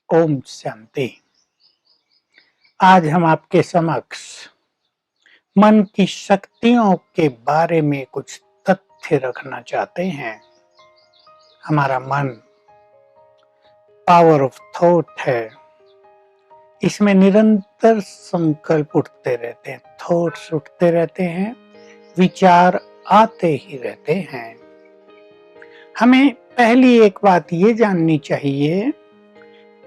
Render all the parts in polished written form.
ओम शांति। आज हम आपके समक्ष मन की शक्तियों के बारे में कुछ तथ्य रखना चाहते हैं। हमारा मन पावर ऑफ थॉट है। इसमें निरंतर संकल्प उठते रहते हैं, थॉट्स उठते रहते हैं, विचार आते ही रहते हैं। हमें पहली एक बात ये जाननी चाहिए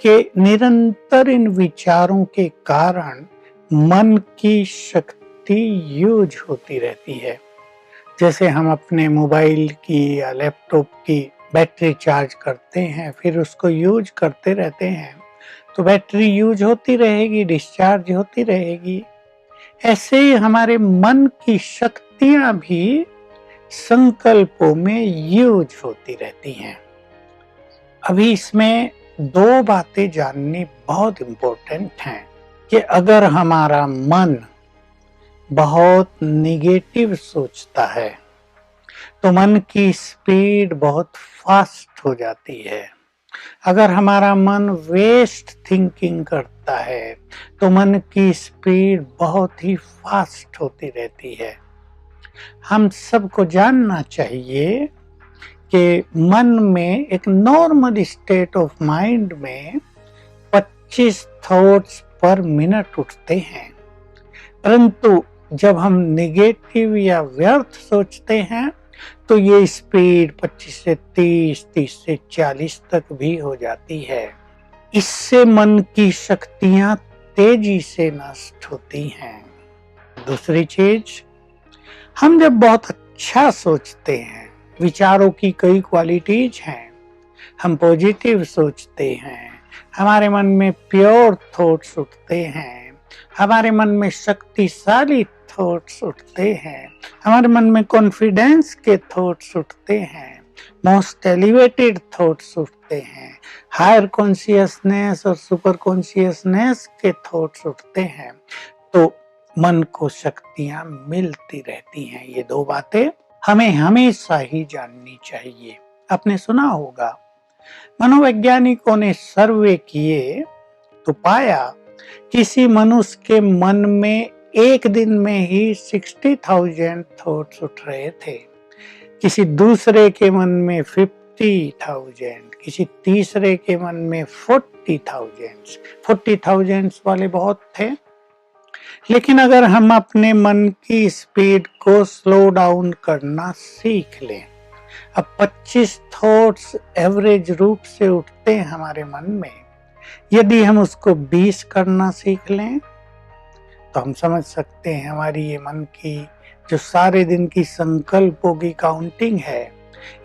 कि निरंतर इन विचारों के कारण मन की शक्ति यूज होती रहती है। जैसे हम अपने मोबाइल की या लैपटॉप की बैटरी चार्ज करते हैं, फिर उसको यूज करते रहते हैं, तो बैटरी यूज होती रहेगी, डिस्चार्ज होती रहेगी। ऐसे ही हमारे मन की शक्तियां भी संकल्पों में यूज होती रहती हैं। अभी इसमें दो बातें जाननी बहुत इम्पोर्टेंट हैं कि अगर हमारा मन बहुत निगेटिव सोचता है तो मन की स्पीड बहुत फास्ट हो जाती है। अगर हमारा मन वेस्ट थिंकिंग करता है तो मन की स्पीड बहुत ही फास्ट होती रहती है। हम सबको जानना चाहिए कि मन में एक नॉर्मल स्टेट ऑफ माइंड में 25 थॉट्स पर मिनट उठते हैं, परंतु जब हम नेगेटिव या व्यर्थ सोचते हैं तो ये स्पीड 25 से 30, 30 से 40 तक भी हो जाती है। इससे मन की शक्तियां तेजी से नष्ट होती हैं। दूसरी चीज, हम जब बहुत अच्छा सोचते हैं, विचारों की कई क्वालिटीज हैं। हम पॉजिटिव सोचते हैं, हमारे मन में प्योर थॉट्स उठते हैं, हमारे मन में शक्तिशाली थॉट्स उठते हैं, हमारे मन में कॉन्फिडेंस के थॉट्स उठते हैं, मोस्ट एलिवेटेड थॉट्स उठते हैं, हायर कॉन्शियसनेस और सुपर कॉन्शियसनेस के थॉट्स उठते हैं, तो मन को शक्तियां मिलती रहती हैं। ये दो बातें हमें हमेशा ही जाननी चाहिए। आपने सुना होगा, मनोवैज्ञानिकों ने सर्वे किए तो पाया किसी मनुष्य के मन में एक दिन में ही 60,000 थॉट्स उठ रहे थे, किसी दूसरे के मन में 50,000, किसी तीसरे के मन में 40,000 वाले बहुत थे। लेकिन अगर हम अपने मन की स्पीड को स्लो डाउन करना सीख लें, अब 25 थॉट्स एवरेज रूप से उठते हैं हमारे मन में, यदि हम उसको 20 करना सीख लें तो हम समझ सकते हैं हमारी ये मन की जो सारे दिन की संकल्पों की काउंटिंग है,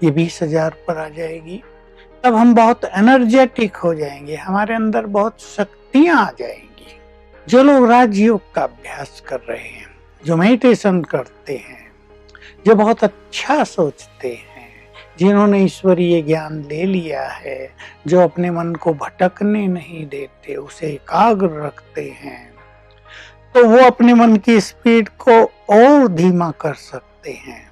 ये 20,000 पर आ जाएगी। तब हम बहुत एनर्जेटिक हो जाएंगे, हमारे अंदर बहुत शक्तियां आ जाएंगी। जो लोग राजयोग का अभ्यास कर रहे हैं, जो मेडिटेशन करते हैं, जो बहुत अच्छा सोचते हैं, जिन्होंने ईश्वरीय ज्ञान ले लिया है, जो अपने मन को भटकने नहीं देते, उसे एकाग्र रखते हैं, तो वो अपने मन की स्पीड को और धीमा कर सकते हैं।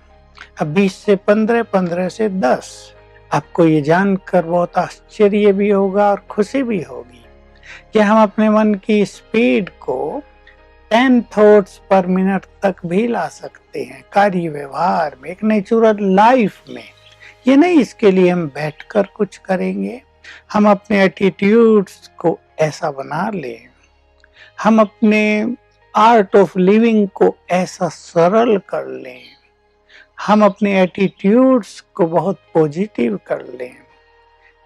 अब 20 से 15, 15 से 10। आपको ये जानकर बहुत आश्चर्य भी होगा और खुशी भी होगी कि हम अपने मन की स्पीड को 10 थॉट्स पर मिनट तक भी ला सकते हैं कार्य व्यवहार में, एक नेचुरल लाइफ में। ये नहीं इसके लिए हम बैठकर कुछ करेंगे, हम अपने एटीट्यूड्स को ऐसा बना लें, हम अपने आर्ट ऑफ लिविंग को ऐसा सरल कर लें, हम अपने एटीट्यूड्स को बहुत पॉजिटिव कर लें,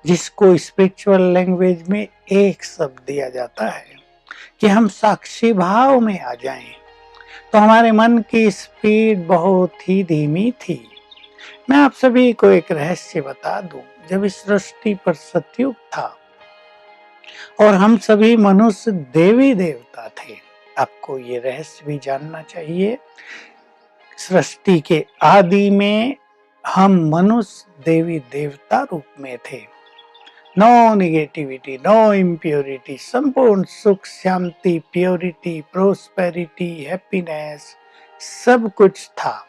जिसको स्पिरिचुअल लैंग्वेज में एक शब्द दिया जाता है कि हम साक्षी भाव में आ जाएं। तो हमारे मन की स्पीड बहुत ही धीमी थी। मैं आप सभी को एक रहस्य बता दूं, जब इस सृष्टि पर सतयुग था और हम सभी मनुष्य देवी देवता थे, आपको ये रहस्य भी जानना चाहिए। सृष्टि के आदि में हम मनुष्य देवी देवता रूप में थे। नो नेगेटिविटी, नो इम्प्योरिटी, संपूर्ण सुख, शांति, प्योरिटी, प्रोस्पेरिटी, हैप्पीनेस, सब कुछ था।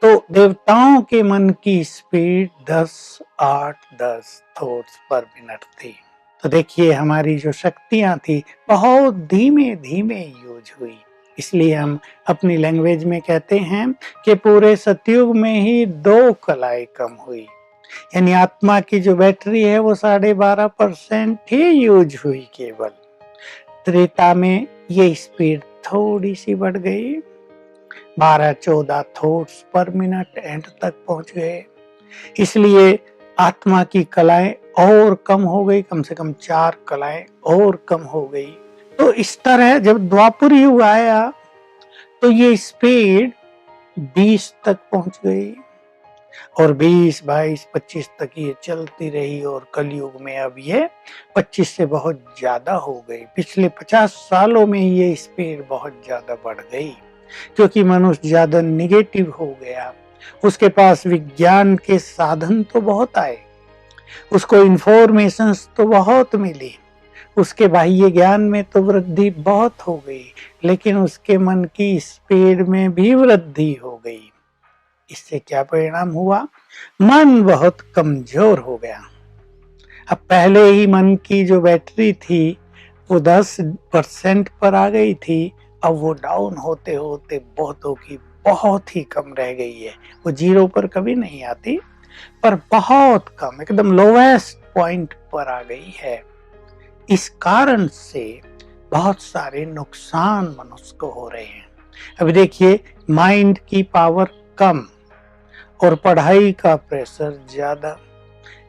तो देवताओं के मन की स्पीड 10, 8, 10 थॉट्स पर मिनट थी। तो देखिए हमारी जो शक्तियाँ थी बहुत धीमे-धीमे यूज़ हुई। इसलिए हम अपनी लैंग्वेज में कहते हैं कि पूरे सतयुग में ही 2 कलाएँ कम हुई। यानी आत्मा की जो बैटरी है वो 12.5% ही यूज़ हुई केवल। त्रेता में ये स्पीड थोड़ी-सी बढ़ गई, 12-14 थॉट्स पर मिनट एंड तक पहुँच गए। इसलिए आत्मा की कलाएँ और कम हो गई, कम से कम 4 कलाएँ और कम हो गई। तो इस तरह जब द्वापर युग आया तो ये स्पीड 20 तक पहुँच गई और 20, 22, 25 तक ये चलती रही और कलयुग में अब ये 25 से बहुत ज़्यादा हो गई। पिछले 50 सालों में ये स्पीड बहुत ज़्यादा बढ़ गई क्योंकि मनुष्य ज़्यादा नेगेटिव हो गया। उसके पास विज्ञान के साधन तो बहुत आए, उसको इन्फॉर्मेशंस तो बहुत मिली, उसके बाह्य ज्ञान में तो वृद्धि बहुत हो गई, लेकिन उसके मन की स्पीड में भी वृद्धि हो गई। इससे क्या परिणाम हुआ? मन बहुत कमजोर हो गया। अब पहले ही मन की जो बैटरी थी वो 10% पर आ गई थी, अब वो डाउन होते होते बहुतों की बहुत ही कम रह गई है। वो 0 पर कभी नहीं आती, पर बहुत कम, एकदम लोवेस्ट पॉइंट पर आ गई है। इस कारण से बहुत सारे नुकसान मनुष्य को हो रहे हैं। अभी देखिए माइंड की पावर कम और पढ़ाई का प्रेशर ज्यादा,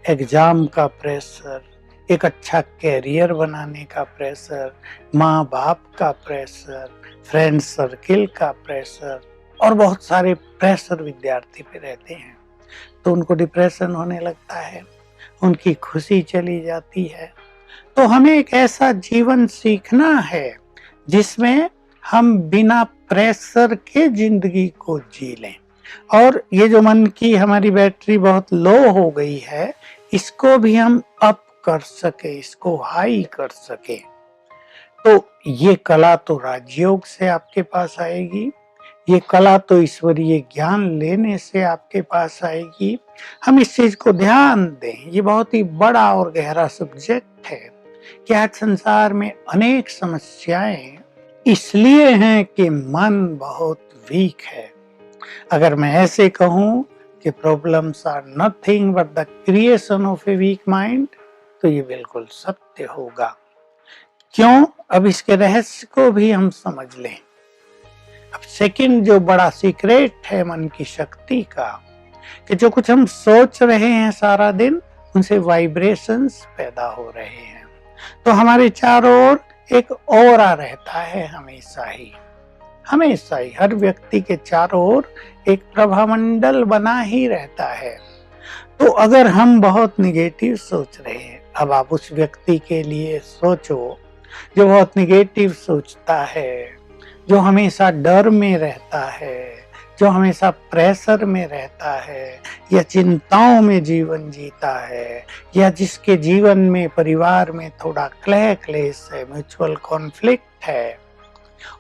एग्जाम का प्रेशर, एक अच्छा कैरियर बनाने का प्रेशर, माँ बाप का प्रेशर, फ्रेंड सर्किल का प्रेशर और बहुत सारे प्रेशर विद्यार्थी पे रहते हैं तो उनको डिप्रेशन होने लगता है, उनकी खुशी चली जाती है। तो हमें एक ऐसा जीवन सीखना है जिसमें हम बिना प्रेशर के जिंदगी को जी लें और ये जो मन की हमारी बैटरी बहुत लो हो गई है इसको भी हम अप कर सके, इसको हाई कर सके। तो ये कला तो राजयोग से आपके पास आएगी, ये कला तो ईश्वरीय ज्ञान लेने से आपके पास आएगी। हम इस चीज को ध्यान दें, ये बहुत ही बड़ा और गहरा सब्जेक्ट है कि आज संसार में अनेक समस्याएं इसलिए हैं कि मन बहुत वीक है। अगर मैं ऐसे कहूं कि problems are nothing but the creation of a weak mind तो ये बिल्कुल सत्य होगा। क्यों? अब इसके रहस्य को भी हम समझ लें। अब सेकंड जो बड़ा सीक्रेट है मन की शक्ति का कि जो कुछ हम सोच रहे हैं सारा दिन उनसे वाइब्रेशंस पैदा हो रहे हैं। तो हमारे चारों ओर एक ऑरा रहता है हमेशा ही हर व्यक्ति के चारों ओर एक प्रभामंडल बना ही रहता है। तो अगर हम बहुत निगेटिव सोच रहे हैं, अब आप उस व्यक्ति के लिए सोचो जो बहुत निगेटिव सोचता है, जो हमेशा डर में रहता है, जो हमेशा प्रेशर में रहता है या चिंताओं में जीवन जीता है या जिसके जीवन में परिवार में थोड़ा कलह क्लेश है, म्यूचुअल कॉन्फ्लिक्ट है,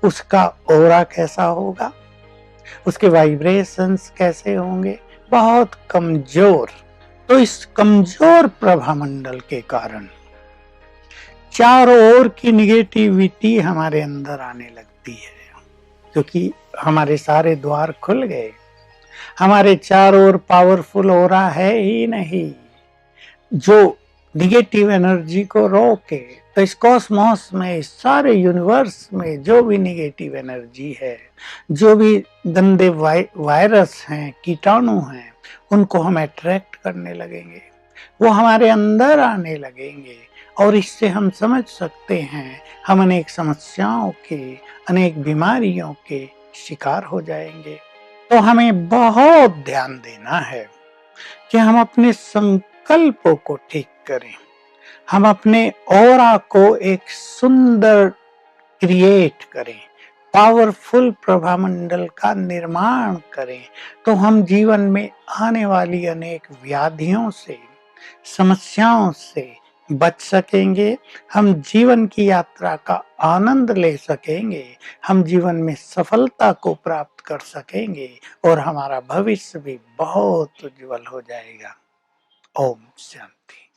उसका ऑरा कैसा होगा, उसके वाइब्रेशंस कैसे होंगे? बहुत कमजोर। तो इस कमजोर प्रभामंडल के कारण चारों ओर की निगेटिविटी हमारे अंदर आने लगती है क्योंकि हमारे सारे द्वार खुल गए, हमारे चारों ओर पावरफुल ऑरा है ही नहीं जो निगेटिव एनर्जी को रोके। तो इस कॉस्मोस में, इस सारे यूनिवर्स में जो भी निगेटिव एनर्जी है, जो भी गंदे वायरस हैं, कीटाणु हैं, उनको हम अट्रैक्ट करने लगेंगे, वो हमारे अंदर आने लगेंगे और इससे हम समझ सकते हैं हम अनेक समस्याओं के, अनेक बीमारियों के शिकार हो जाएंगे। तो हमें बहुत ध्यान देना है कि हम अपने संकल्पों को ठीक करें, हम अपने ऑरा को एक सुंदर क्रिएट करें, पावरफुल प्रभामंडल का निर्माण करें, तो हम जीवन में आने वाली अनेक व्याधियों से, समस्याओं से बच सकेंगे, हम जीवन की यात्रा का आनंद ले सकेंगे, हम जीवन में सफलता को प्राप्त कर सकेंगे और हमारा भविष्य भी बहुत उज्जवल हो जाएगा। ओम शांति।